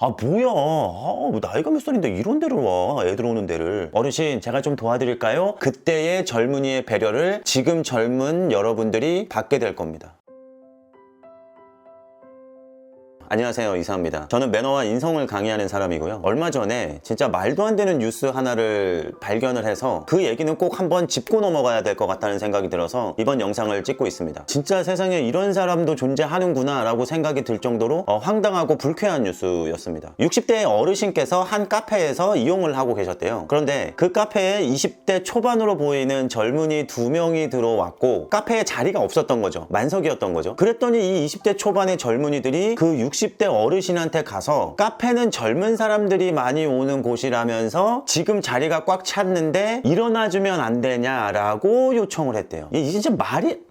아 뭐야, 뭐 나이가 몇 살인데 이런 데를 와, 애들 오는 데를. 어르신, 제가 좀 도와드릴까요? 그때의 젊은이의 배려를 지금 젊은 여러분들이 받게 될 겁니다. 안녕하세요, 이사입니다. 저는 매너와 인성을 강의하는 사람이고요. 얼마 전에 진짜 말도 안 되는 뉴스 하나를 발견을 해서 그 얘기는 꼭 한번 짚고 넘어가야 될 것 같다는 생각이 들어서 이번 영상을 찍고 있습니다. 진짜 세상에 이런 사람도 존재하는구나 라고 생각이 들 정도로 황당하고 불쾌한 뉴스였습니다. 60대의 어르신께서 한 카페에서 이용을 하고 계셨대요. 그런데 그 카페에 20대 초반으로 보이는 젊은이 2명이 들어왔고 카페에 자리가 없었던 거죠. 만석이었던 거죠. 그랬더니 이 20대 초반의 젊은이들이 그 60대 어르신한테 가서 카페는 젊은 사람들이 많이 오는 곳이라면서 지금 자리가 꽉 찼는데 일어나주면 안 되냐라고 요청을 했대요. 이게 진짜 말이...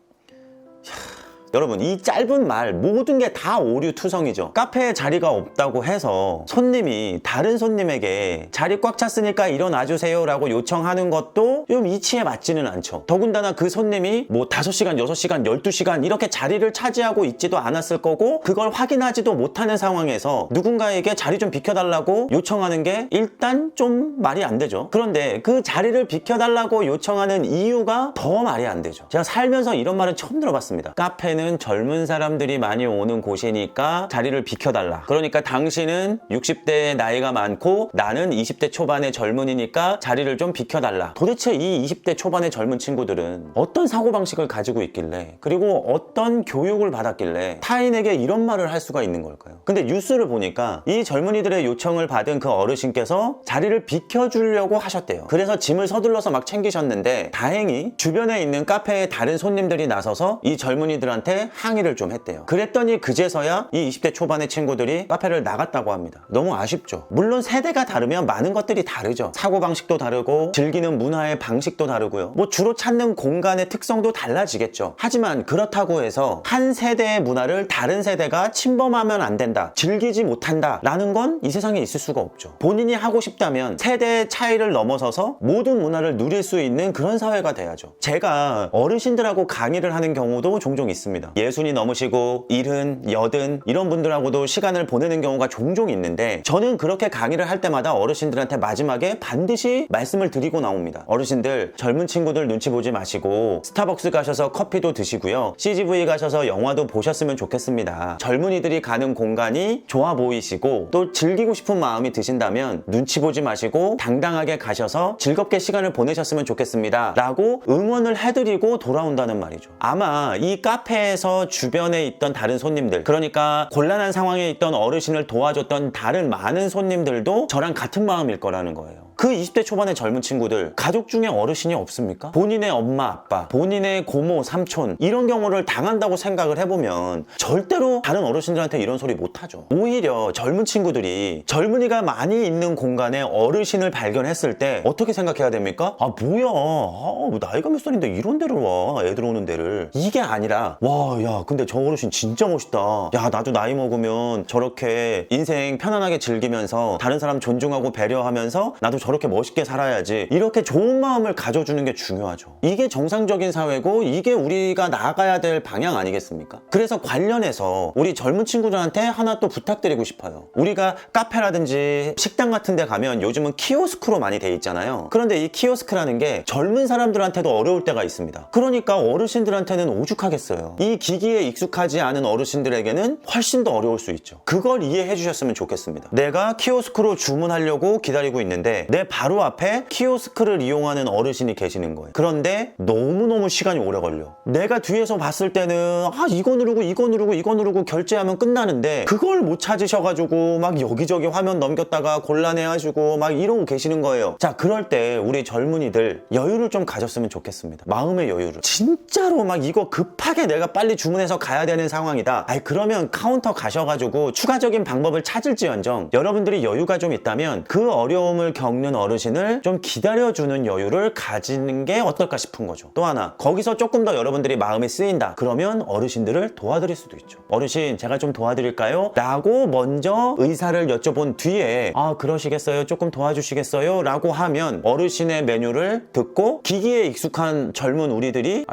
여러분, 이 짧은 말 모든 게 다 오류투성이죠. 카페에 자리가 없다고 해서 손님이 다른 손님에게 자리 꽉 찼으니까 일어나주세요 라고 요청하는 것도 좀 이치에 맞지는 않죠. 더군다나 그 손님이 뭐 5시간, 6시간, 12시간 이렇게 자리를 차지하고 있지도 않았을 거고 그걸 확인하지도 못하는 상황에서 누군가에게 자리 좀 비켜달라고 요청하는 게 일단 좀 말이 안 되죠. 그런데 그 자리를 비켜달라고 요청하는 이유가 더 말이 안 되죠. 제가 살면서 이런 말은 처음 들어봤습니다. 카페는 젊은 사람들이 많이 오는 곳이니까 자리를 비켜달라. 그러니까 당신은 60대의 나이가 많고 나는 20대 초반의 젊은이니까 자리를 좀 비켜달라. 도대체 이 20대 초반의 젊은 친구들은 어떤 사고방식을 가지고 있길래, 그리고 어떤 교육을 받았길래 타인에게 이런 말을 할 수가 있는 걸까요? 근데 뉴스를 보니까 이 젊은이들의 요청을 받은 그 어르신께서 자리를 비켜주려고 하셨대요. 그래서 짐을 서둘러서 막 챙기셨는데 다행히 주변에 있는 카페에 다른 손님들이 나서서 이 젊은이들한테 항의를 좀 했대요. 그랬더니 그제서야 이 20대 초반의 친구들이 카페를 나갔다고 합니다. 너무 아쉽죠. 물론 세대가 다르면 많은 것들이 다르죠. 사고방식도 다르고 즐기는 문화의 방식도 다르고요. 뭐 주로 찾는 공간의 특성도 달라지겠죠. 하지만 그렇다고 해서 한 세대의 문화를 다른 세대가 침범하면 안 된다, 즐기지 못한다 라는 건 이 세상에 있을 수가 없죠. 본인이 하고 싶다면 세대의 차이를 넘어서서 모든 문화를 누릴 수 있는 그런 사회가 돼야죠. 제가 어르신들하고 강의를 하는 경우도 종종 있습니다. 60이 넘으시고 70, 80 이런 분들하고도 시간을 보내는 경우가 종종 있는데 저는 그렇게 강의를 할 때마다 어르신들한테 마지막에 반드시 말씀을 드리고 나옵니다. 어르신들, 젊은 친구들 눈치 보지 마시고 스타벅스 가셔서 커피도 드시고요. CGV 가셔서 영화도 보셨으면 좋겠습니다. 젊은이들이 가는 공간이 좋아 보이시고 또 즐기고 싶은 마음이 드신다면 눈치 보지 마시고 당당하게 가셔서 즐겁게 시간을 보내셨으면 좋겠습니다 라고 응원을 해드리고 돌아온다는 말이죠. 아마 이 카페에서 주변에 있던 다른 손님들, 그러니까 곤란한 상황에 있던 어르신을 도와줬던 다른 많은 손님들도 저랑 같은 마음일 거라는 거예요. 그 20대 초반의 젊은 친구들, 가족 중에 어르신이 없습니까? 본인의 엄마, 아빠, 본인의 고모, 삼촌 이런 경우를 당한다고 생각을 해보면 절대로 다른 어르신들한테 이런 소리 못하죠. 오히려 젊은 친구들이 젊은이가 많이 있는 공간에 어르신을 발견했을 때 어떻게 생각해야 됩니까? 아 뭐야, 뭐 나이가 몇 살인데 이런 데를 와, 애들 오는 데를. 이게 아니라 와, 야 근데 저 어르신 진짜 멋있다. 야 나도 나이 먹으면 저렇게 인생 편안하게 즐기면서 다른 사람 존중하고 배려하면서 나도 저렇게 멋있게 살아야지. 이렇게 좋은 마음을 가져주는 게 중요하죠. 이게 정상적인 사회고 이게 우리가 나아가야 될 방향 아니겠습니까? 그래서 관련해서 우리 젊은 친구들한테 하나 또 부탁드리고 싶어요. 우리가 카페라든지 식당 같은 데 가면 요즘은 키오스크로 많이 돼 있잖아요. 그런데 이 키오스크라는 게 젊은 사람들한테도 어려울 때가 있습니다. 그러니까 어르신들한테는 오죽하겠어요. 이 기기에 익숙하지 않은 어르신들에게는 훨씬 더 어려울 수 있죠. 그걸 이해해 주셨으면 좋겠습니다. 내가 키오스크로 주문하려고 기다리고 있는데 내 바로 앞에 키오스크를 이용하는 어르신이 계시는 거예요. 그런데 너무너무 시간이 오래 걸려. 내가 뒤에서 봤을 때는 이거 누르고 이거 누르고 이거 누르고 결제하면 끝나는데 그걸 못 찾으셔가지고 막 여기저기 화면 넘겼다가 곤란해하시고 막 이러고 계시는 거예요. 자, 그럴 때 우리 젊은이들 여유를 좀 가졌으면 좋겠습니다. 마음의 여유를. 진짜로 막 이거 급하게 내가 빨리 주문해서 가야 되는 상황이다. 그러면 카운터 가셔가지고 추가적인 방법을 찾을지언정 여러분들이 여유가 좀 있다면 그 어려움을 겪는 있는 어르신을 좀 기다려주는 여유를 가지는 게 어떨까 싶은 거죠. 또 하나, 거기서 조금 더 여러분들이 마음이 쓰인다 그러면 어르신들을 도와드릴 수도 있죠. 어르신 제가 좀 도와드릴까요? 라고 먼저 의사를 여쭤본 뒤에 그러시겠어요? 조금 도와주시겠어요? 라고 하면 어르신의 메뉴를 듣고 기기에 익숙한 젊은 우리들이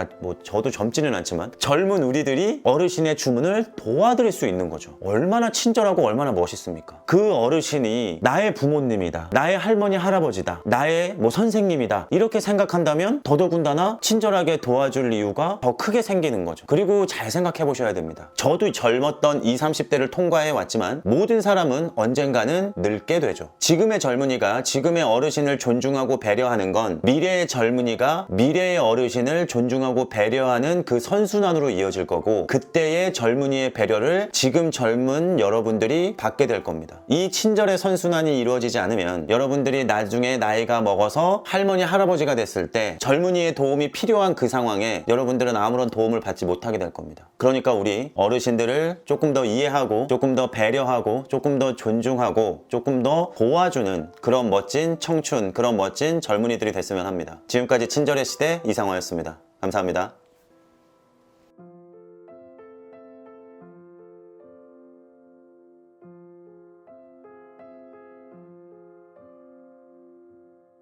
저도 젊지는 않지만 젊은 우리들이 어르신의 주문을 도와드릴 수 있는 거죠. 얼마나 친절하고 얼마나 멋있습니까? 그 어르신이 나의 부모님이다, 나의 할머니 할아버지다, 나의 선생님이다 이렇게 생각한다면 더더군다나 친절하게 도와줄 이유가 더 크게 생기는 거죠. 그리고 잘 생각해 보셔야 됩니다. 저도 젊었던 20, 30대를 통과해 왔지만 모든 사람은 언젠가는 늙게 되죠. 지금의 젊은이가 지금의 어르신을 존중하고 배려하는 건 미래의 젊은이가 미래의 어르신을 존중하고 배려하는 그 선순환으로 이어질 거고, 그때의 젊은이의 배려를 지금 젊은 여러분들이 받게 될 겁니다. 이 친절의 선순환이 이루어지지 않으면 여러분들이 나중에 나이가 먹어서 할머니 할아버지가 됐을 때 젊은이의 도움이 필요한 그 상황에 여러분들은 아무런 도움을 받지 못하게 될 겁니다. 그러니까 우리 어르신들을 조금 더 이해하고 조금 더 배려하고 조금 더 존중하고 조금 더 도와주는 그런 멋진 청춘, 그런 멋진 젊은이들이 됐으면 합니다. 지금까지 친절의 시대 이상화였습니다. 감사합니다.